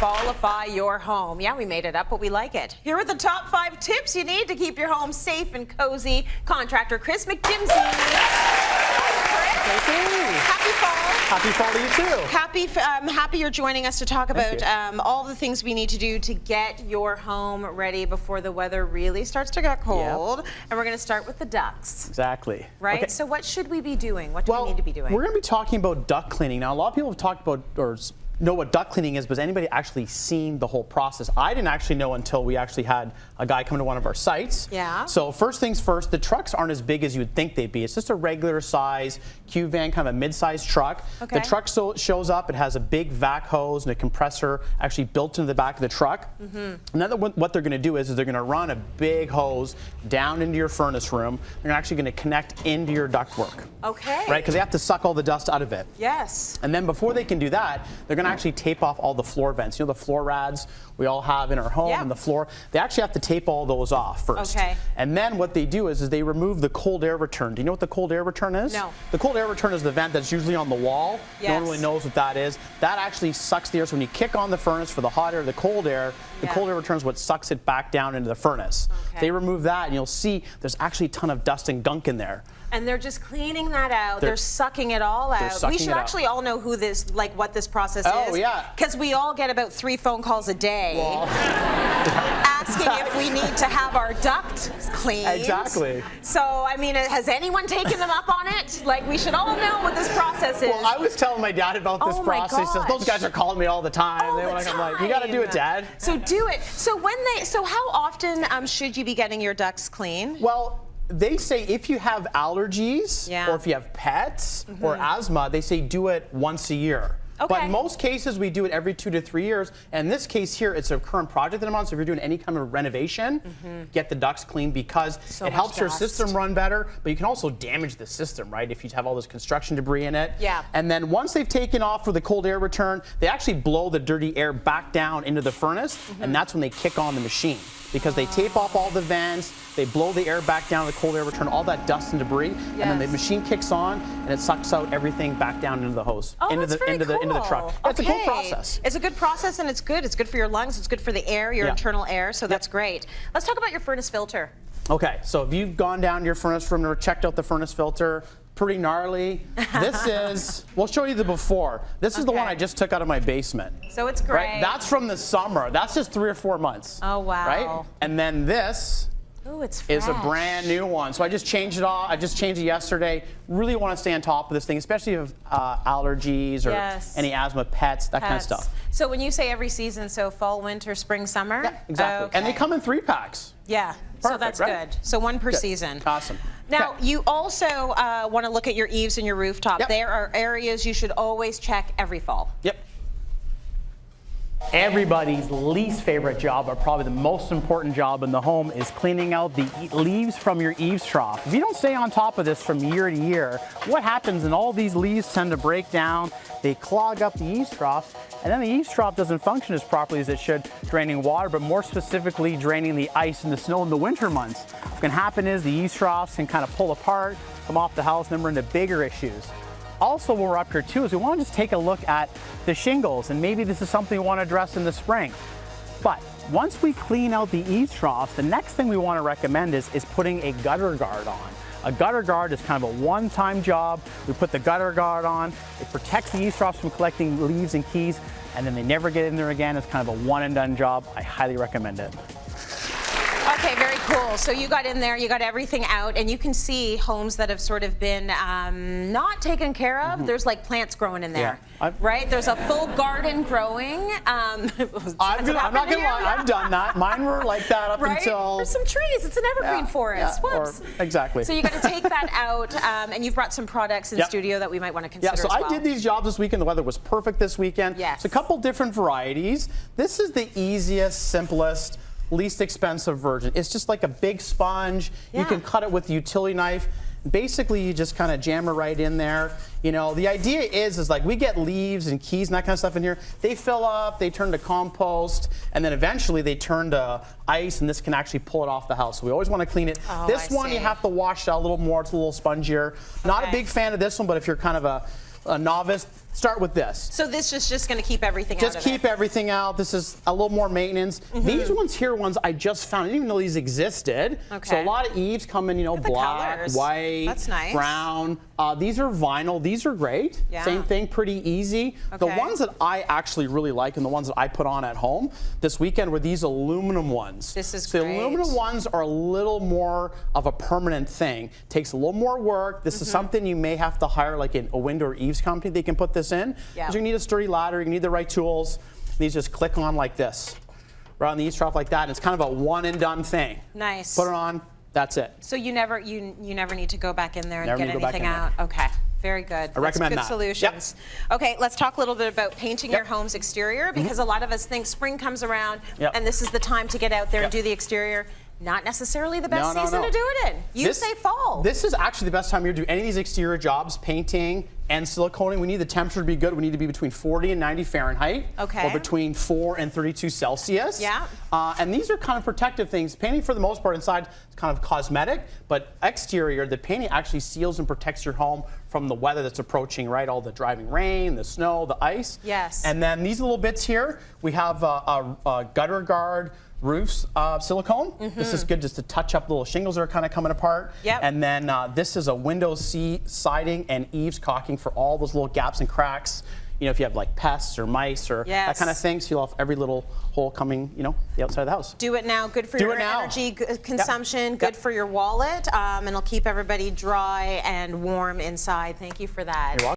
qualify your home. Yeah, we made it up, but we like it. Here are the top 5 tips you need to keep your home safe and cozy. Contractor Chris McGimsie. Happy fall. Happy fall to you too. Happy you're joining us to talk about all the things we need to do to get your home ready before the weather really starts to get cold. Yep. And we're going to start with the ducts. Exactly. Right? Okay. So what should we be doing? What do we need to be doing? We're going to be talking about duct cleaning. Now, a lot of people have talked about or know what duct cleaning is, but has anybody actually seen the whole process? I didn't actually know until we actually had a guy come to one of our sites. Yeah. So first things first, the trucks aren't as big as you would think they'd be. It's just a regular size Q van, kind of a mid-sized truck. Okay. The truck shows up, it has a big vac hose and a compressor actually built into the back of the truck. And then what they're going to do is they're going to run a big hose down into your furnace room. They're actually going to connect into your ductwork. Okay. Right, because they have to suck all the dust out of it. Yes. And then before they can do that, they're going to actually tape off all the floor vents. You know the floor rads we all have in our home and the floor? They actually have to tape all those off first. Okay. And then what they do is they remove the cold air return. Do you know what the cold air return is? No. The cold air return is the vent that's usually on the wall. Yes. No one really knows what that is. That actually sucks the air. So when you kick on the furnace for the hot air, the cold air return is what sucks it back down into the furnace. Okay. They remove that and you'll see there's actually a ton of dust and gunk in there. And they're just cleaning that out. They're sucking it all out. We should actually all know who this, what this process is. Oh, yeah. Because we all get about 3 phone calls a day asking if we need to have our duct cleaned. Exactly. So, I mean, has anyone taken them up on it? Like, we should all know what this process is. Well, I was telling my dad about this process. Those guys are calling me all the time. I'm like, you got to do it, Dad. So do it. So how often should you be getting your ducts clean? Well, they say if you have allergies or if you have pets or asthma, they say do it once a year. Okay. But in most cases, we do it every 2 to 3 years. And in this case here, it's a current project that I'm on. So if you're doing any kind of renovation, get the ducts clean because it helps your system run better. But you can also damage the system, right? If you have all this construction debris in it. Yeah. And then once they've taken off for the cold air return, they actually blow the dirty air back down into the furnace. And that's when they kick on the machine. Because they tape off all the vents, they blow the air back down, the cold air return, all that dust and debris, and then the machine kicks on and it sucks out everything back down into the hose, into the truck. Okay. It's a cool process. It's a good process and it's good. It's good for your lungs, it's good for the air, your internal air, so that's great. Let's talk about your furnace filter. Okay, so if you've gone down to your furnace room or checked out the furnace filter, pretty gnarly. This is, we'll show you the before. This is the one I just took out of my basement. So it's great. Right? That's from the summer. That's just 3 or 4 months. Oh, wow. Right? And then this is a brand new one. So I just changed it all. I just changed it yesterday. Really want to stay on top of this thing, especially if allergies or any asthma, pets, that kind of stuff. So when you say every season, so fall, winter, spring, summer? Yeah, exactly. Okay. And they come in 3 packs. Yeah, so that's good. So 1 per season. Awesome. Now, you also want to look at your eaves and your rooftop. Yep. There are areas you should always check every fall. Yep. Everybody's least favorite job, or probably the most important job in the home, is cleaning out the leaves from your eaves trough. If you don't stay on top of this from year to year, what happens, and all these leaves tend to break down, they clog up the eaves trough, and then the eaves trough doesn't function as properly as it should, draining water, but more specifically draining the ice and the snow in the winter months. What can happen is the eaves troughs can kind of pull apart, come off the house, and then we're into bigger issues. Also, when we're up here too, is we want to just take a look at the shingles, and maybe this is something we want to address in the spring. But once we clean out the eaves troughs, the next thing we want to recommend is putting a gutter guard on. A gutter guard is kind of a one-time job. We put the gutter guard on, it protects the eaves troughs from collecting leaves and keys, and then they never get in there again. It's kind of a one and done job. I highly recommend it. Okay, very cool. So you got in there, you got everything out, and you can see homes that have sort of been not taken care of. There's like plants growing in there, right? There's a full garden growing. I'm not gonna lie, I've done that. Mine were like that up until. There's some trees. It's an evergreen forest. Whoops. Exactly. So you got to take that out, and you've brought some products in studio that we might want to consider. So I did these jobs this weekend. The weather was perfect this weekend. Yes. So a couple different varieties. This is the easiest, simplest, least expensive version. It's just like a big sponge. You can cut it with a utility knife. Basically, you just kind of jam it right in there. You know, the idea is like we get leaves and keys and that kind of stuff in here. They fill up, they turn to compost, and then eventually they turn to ice, and this can actually pull it off the house. So we always want to clean it. This one you have to wash out a little more. It's a little spongier. Not a big fan of this one, but if you're kind of a novice, start with this. So this is just going to keep everything out of it? Just keep everything out. This is a little more maintenance. These ones here, ones I just found. I didn't even know these existed. Okay. So a lot of eaves come in, you know, black, colors. white, That's nice. brown. These are vinyl. These are great. Yeah. Same thing, pretty easy. The Okay. ones that I actually really like and the ones that I put on at home this weekend were these aluminum ones. This is so great. The aluminum ones are a little more of a permanent thing. Takes a little more work. This is something you may have to hire like a window or eaves company. They can put this in. Yeah. You need a sturdy ladder. You need the right tools. These just click on like this, right on the eaves trough like that. And it's kind of a one and done thing. Nice. Put it on. That's it. So you never need to go back in there and Never get need to go back anything in out. Okay. Very good. I recommend That's that. good solutions. Okay, let's talk a little bit about painting your home's exterior, because a lot of us think spring comes around and this is the time to get out there and do the exterior. Not necessarily the best season to do it in. You say fall. This is actually the best time of year to do any of these exterior jobs, painting and siliconing. We need the temperature to be good. We need to be between 40 and 90 Fahrenheit. Okay. Or between 4 and 32 Celsius. Yeah. And these are kind of protective things. Painting, for the most part, inside is kind of cosmetic, but exterior, the painting actually seals and protects your home from the weather that's approaching, right? All the driving rain, the snow, the ice. Yes. And then these little bits here, we have a gutter guard roofs silicone. This is good just to touch up little shingles that are kind of coming apart. Yep. And then this is a window siding and eaves caulking for all those little gaps and cracks. You know, if you have like pests or mice or that kind of thing, seal off every little hole coming, you know, the outside of the house. Do it now. Good for your energy consumption. Good for your wallet. And it'll keep everybody dry and warm inside. Thank you for that. You're welcome.